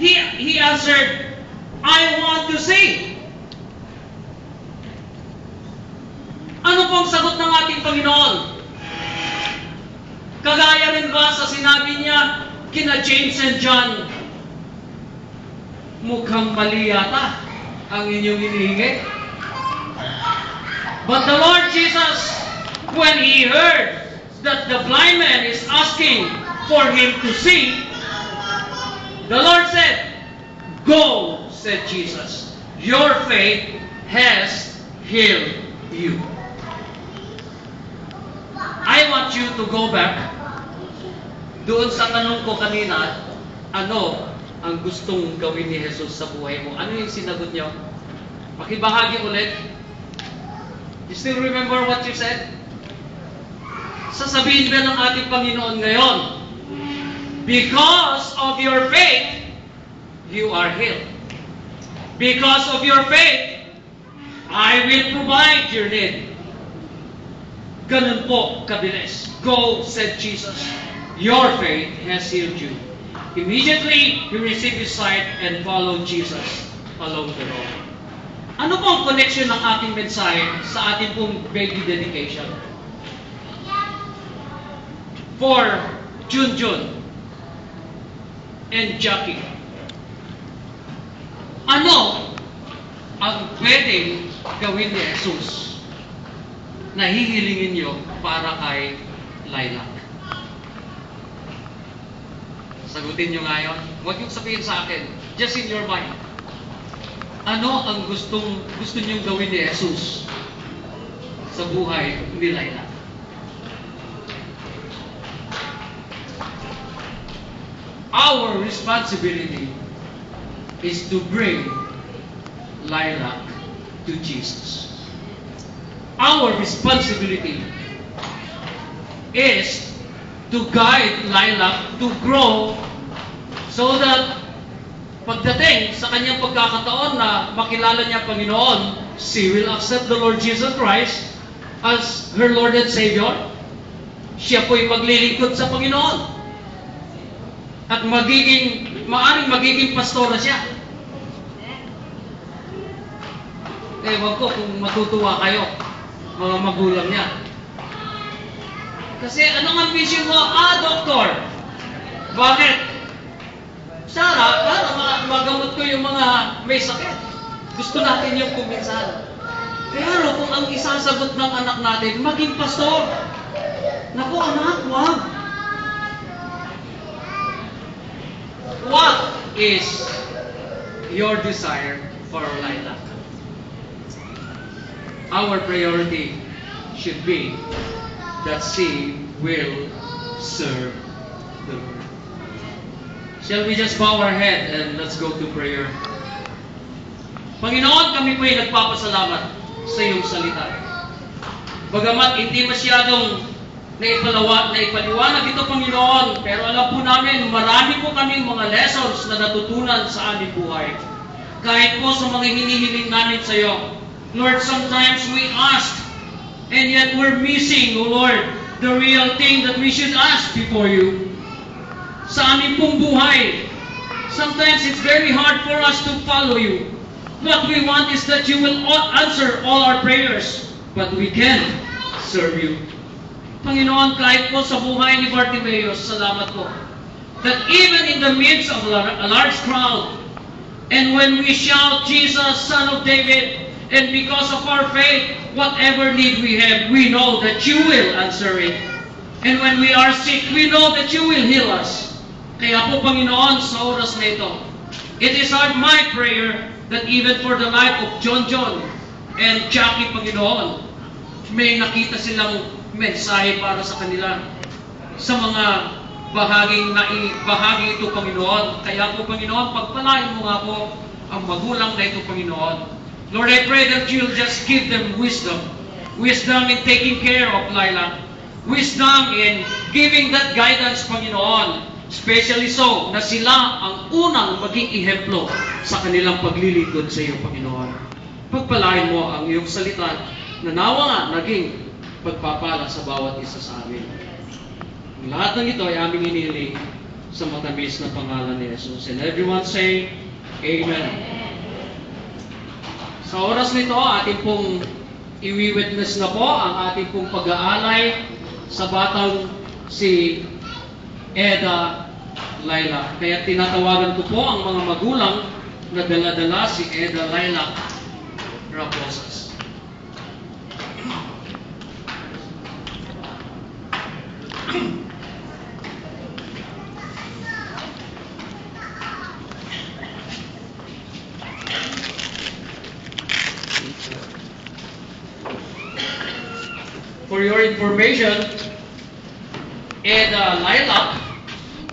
He answered, I want to see. Ano pong sagot ng ating Panginoon? Kagaya rin ba sa sinabi niya kina James and John, mukhang mali yata ang inyong hinihingi? But the Lord Jesus, when He heard that the blind man is asking for him to see, the Lord said, go, said Jesus, your faith has healed you. I want you to go back doon sa tanong ko kanina, ano ang gustong gawin ni Jesus sa buhay mo? Ano yung sinagot niyo? Pakibahagi ulit. You still remember what you said? Sasabihin ba ng ating Panginoon ngayon, because of your faith, you are healed. Because of your faith, I will provide your need. Ganun po kabilis. Go, said Jesus. Your faith has healed you. Immediately, he received his sight and followed Jesus along the road. Ano po ang connection ng ating mensahe sa ating pong baby dedication? For Junjun and Jackie. Ano ang pwedeng gawin ni Jesus na hihilingin nyo para kay Lilac? Sagutin nyo ngayon. Huwag yung sabihin sa akin. Just in your mind. Ano ang gusto nyong gawin ni Jesus sa buhay ni Lilac? Our responsibility is to bring Lilac to Jesus. Our responsibility is to guide Lilac to grow so that pagdating sa kanyang pagkakataon na makilala niya Panginoon, she will accept the Lord Jesus Christ as her Lord and Savior. Siya po'y maglilingkod sa Panginoon. At maaring magiging pastora siya. Ewan ko kung matutuwa kayo, mga magulang niya. Kasi anong ambition mo? Doktor. Bakit? Sana, para magamot ko yung mga may sakit. Gusto natin yung kuminsan. Pero kung ang isasagot ng anak natin, maging pastor. Naku anak, wag. What is your desire for Lilac? Our priority should be that she will serve the Lord. Shall we just bow our head and let's go to prayer? Panginoon, kami po ay nagpapasalamat sa iyong salita. Bagamat hindi masyadong naipaliwanag ito, Panginoon, pero alam po namin, marami po kaming mga lessons na natutunan sa aming buhay. Kahit po sa mga hinihiling namin sa iyo. Lord, sometimes we ask, and yet we're missing, O Lord, the real thing that we should ask before you. Sa aming pong buhay, sometimes it's very hard for us to follow you. What we want is that you will answer all our prayers, but we can serve you. Panginoon, kahit po sa buhay ni Bartimaeus, salamat po, that even in the midst of a large crowd, and when we shout, Jesus, Son of David, and because of our faith, whatever need we have, we know that you will answer it. And when we are sick, we know that you will heal us. Kaya po, Panginoon, sa oras na ito, it is my prayer that even for the life of John and Jackie, Panginoon, may nakita silang mensahe para sa kanila sa mga bahagi ito, Panginoon. Kaya po, Panginoon, pagpalain mo nga po ang magulang na ito, Panginoon. Lord, I pray that you'll just give them wisdom. Wisdom in taking care of Lilac. Wisdom in giving that guidance, Panginoon. Especially so, na sila ang unang maging ihemplo sa kanilang paglilingkod sa iyo, Panginoon. Pagpalain mo ang iyong salita na nawa nga naging pagpapala sa bawat isa sa amin. Ang lahat ng ito ay aming iniling sa matamis na pangalan ni Jesus. And everyone say, Amen. Sa oras nito, ating pong iwi-witness na po ang ating pong pag-aalay sa batang si Eda Laila. Kaya tinatawagan ko po ang mga magulang na dala-dala si Eda Laila Raposas. For your information, Eda Laila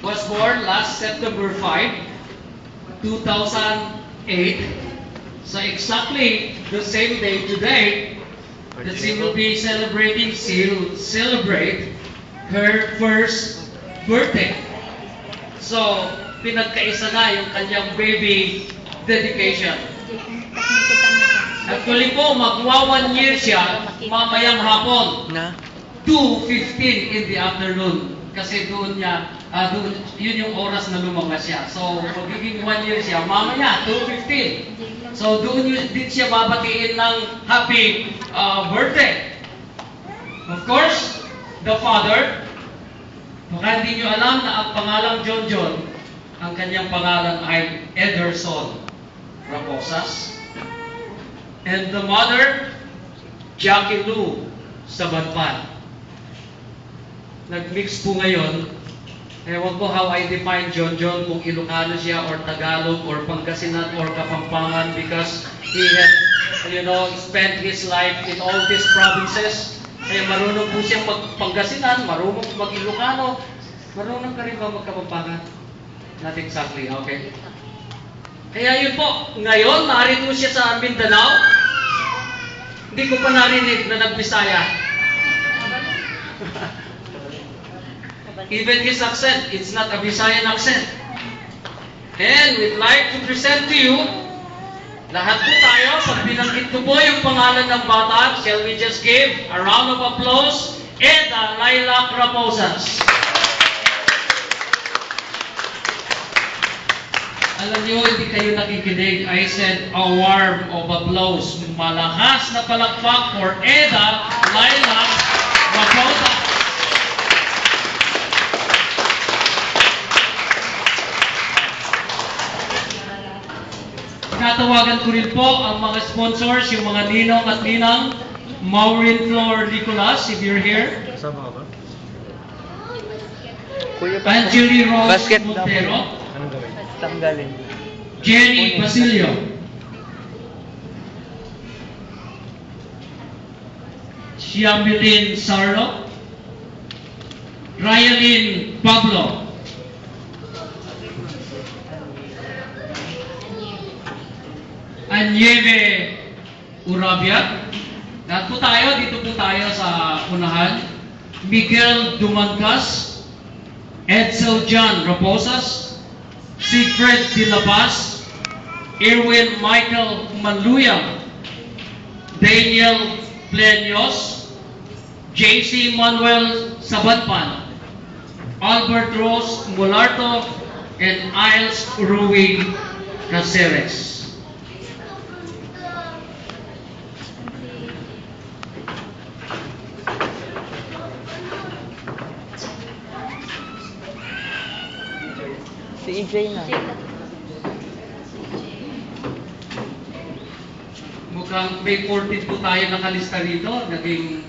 was born last September 5, 2008. So exactly the same day today that she will be celebrating, she'll celebrate her first birthday. So, pinagkaisa na yung kanyang baby dedication. Actually po, magwa 1 year siya mamayang hapon. 2:15 in the afternoon. Kasi doon yun yung oras na lumabas siya. So, magiging 1 year siya, mamaya, 2:15. So, doon din siya babatiin ng happy birthday. Of course, the father, baka hindi nyo alam na ang pangalang John, ang kanyang pangalan ay Ederson Raposas. And the mother, Jackie Lou Sabatpan. Nag-mix po ngayon. Ewan ko how I define John, kung Ilocano siya, or Tagalog, or Pangasinan, or Kapampangan, because he had, spent his life in all these provinces. Kaya marunong po siyang mag-Pangasinan, marunong mag-Ilocano. Marunong ka rin ba mag-Kapampangan? Not exactly, okay. Kaya yun po, ngayon, narito siya sa Mindanao. Hindi ko pa narinig na nagbisaya. Even his accent, it's not a Visayan accent. And we'd like to present to you, lahat po tayo, pag binanggit ko po yung pangalan ng bata, shall we just give a round of applause, Eda Laila Raposas. Alam niyo, hindi kayo nakikinig. I said a warm of applause. Malakas na palakpak for Eda Laila Raposas. Natawagan ko rin po ang mga sponsors, yung mga ninong at ninang. Maureen Flor Nicolas, if you're here. Kasama ka ba? Angeli Rose Basket Montero. Anong gawin? Tanggalin. Jenny Basilio. Shiamilin Sarlo. Ryalyn Pablo. Anyeve Urabia. Lahat po tayo, dito po tayo sa unahan. Miguel Dumancas, Edsel John Raposas, Sigfred Dilabas, Erwin Michael Maluyang, Daniel Pleños, JC Manuel Sabatpan, Albert Rose Mularto, and Iles Rui Caceres. Si EJ na. Mukhang may 14 po tayo nakalista rito. Naging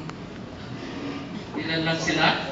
ilan lang sila?